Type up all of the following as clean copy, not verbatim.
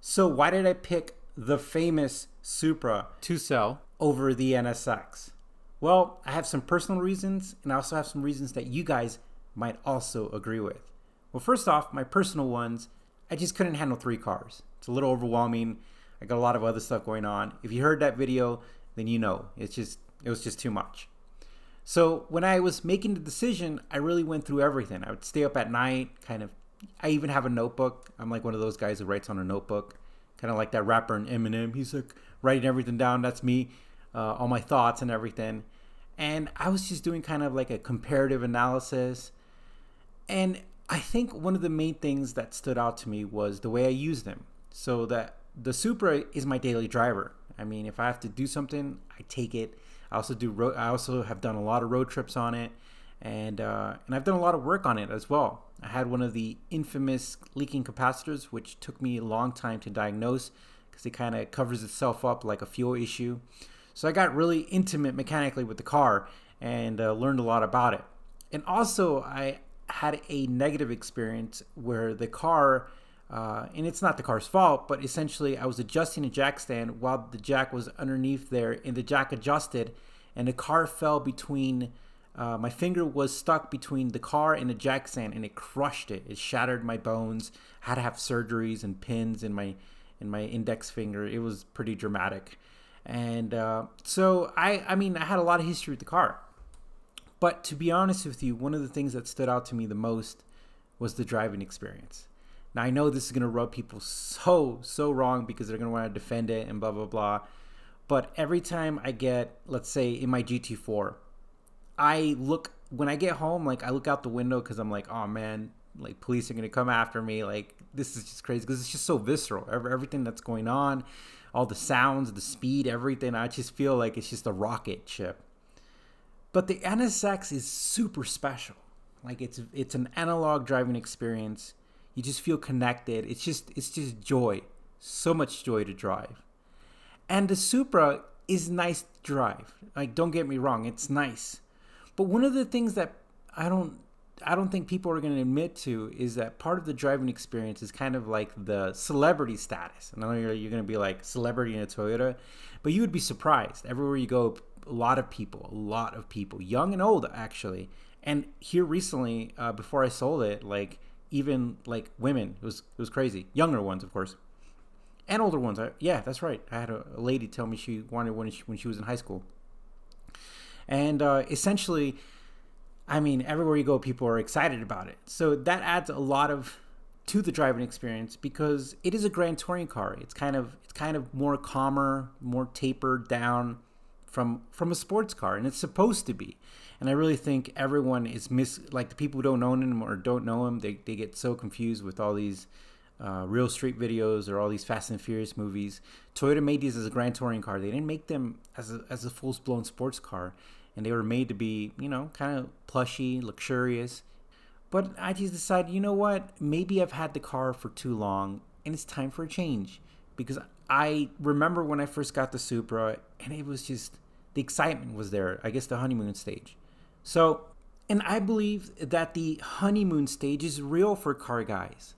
So why did I pick the famous Supra To sell. over the NSX? Well, I have some personal reasons, and I also have some reasons that you guys might also agree with. Well, first off, my personal ones, I just couldn't handle three cars. It's a little overwhelming. I got a lot of other stuff going on. If you heard that video, then you know it was just too much. So when I was making the decision, I really went through everything. I would stay up at night, I even have a notebook. I'm like one of those guys who writes on a notebook, kind of like that rapper in Eminem. He's like writing everything down. That's me, all my thoughts and everything. And I was just doing kind of like a comparative analysis. And I think one of the main things that stood out to me was the way I use them. So that the Supra is my daily driver. I mean, if I have to do something, I take it. I also have done a lot of road trips on it, and I've done a lot of work on it as well. I had one of the infamous leaking capacitors, which took me a long time to diagnose because it kind of covers itself up like a fuel issue. So I got really intimate mechanically with the car and learned a lot about it. And also, I had a negative experience where the car, and it's not the car's fault, but essentially I was adjusting a jack stand while the jack was underneath there, and the jack adjusted, and the car fell between. My finger was stuck between the car and the jack stand, and it crushed it. It shattered my bones. I had to have surgeries and pins in my index finger. It was pretty dramatic, and so I mean, I had a lot of history with the car. But to be honest with you, one of the things that stood out to me the most was the driving experience. Now, I know this is going to rub people so wrong because they're going to want to defend it and blah, blah, blah. But every time I get, let's say in my GT4, when I get home, like I look out the window because I'm like, oh man, like police are going to come after me. Like this is just crazy because it's just so visceral. Everything that's going on, all the sounds, the speed, everything. I just feel like it's just a rocket ship. But the NSX is super special. Like it's an analog driving experience. You just feel connected. It's just joy. So much joy to drive. And the Supra is nice to drive. Like don't get me wrong, it's nice. But one of the things that I don't think people are going to admit to is that part of the driving experience is kind of like the celebrity status. And I know you're going to be like celebrity in a Toyota, but you would be surprised. Everywhere you go, a lot of people, young and old actually. And here recently, before I sold it, like even like women, it was crazy. Younger ones, of course, and older ones. Yeah, that's right. I had a lady tell me she wanted one when she was in high school. And essentially, I mean, everywhere you go, people are excited about it. So that adds a lot to the driving experience because it is a grand touring car. It's kind of more calmer, more tapered down from a sports car, and it's supposed to be. And I really think everyone is like the people who don't own him or don't know him, they get so confused with all these real street videos or all these Fast and Furious movies. Toyota made these as a grand touring car. They didn't make them as a full-blown sports car, and they were made to be, kind of plushy, luxurious. But I just decided, you know what? Maybe I've had the car for too long, and it's time for a change. Because I remember when I first got the Supra, and it was just, the excitement was there. I guess the honeymoon stage. So, and I believe that the honeymoon stage is real for car guys.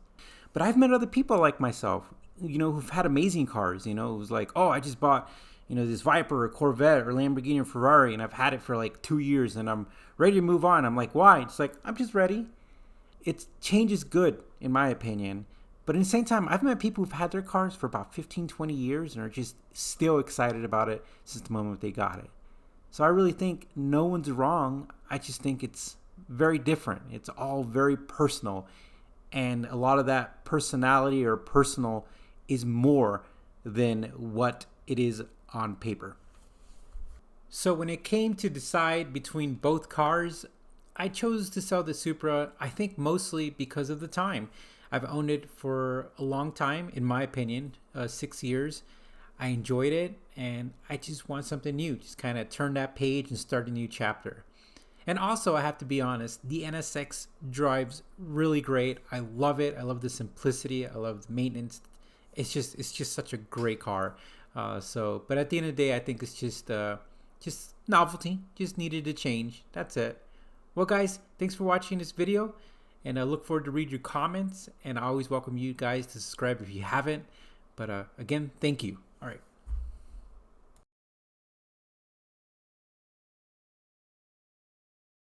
But I've met other people like myself, who've had amazing cars, who's like, oh, I just bought, this Viper or Corvette or Lamborghini or Ferrari, and I've had it for like 2 years and I'm ready to move on. I'm like, why? It's like, I'm just ready. Change is good, in my opinion. But at the same time, I've met people who've had their cars for about 15, 20 years and are just still excited about it since the moment they got it. So I really think no one's wrong. I just think it's very different. It's all very personal. And a lot of that personality or personal is more than what it is on paper. So when it came to decide between both cars, I chose to sell the Supra, I think mostly because of the time. I've owned it for a long time, in my opinion, 6 years. I enjoyed it, and I just want something new. Just kind of turn that page and start a new chapter. And also, I have to be honest, the NSX drives really great. I love it. I love the simplicity. I love the maintenance. It's just such a great car. But at the end of the day, I think it's just novelty. Just needed to change. That's it. Well, guys, thanks for watching this video, and I look forward to read your comments. And I always welcome you guys to subscribe if you haven't. But again, thank you. All right.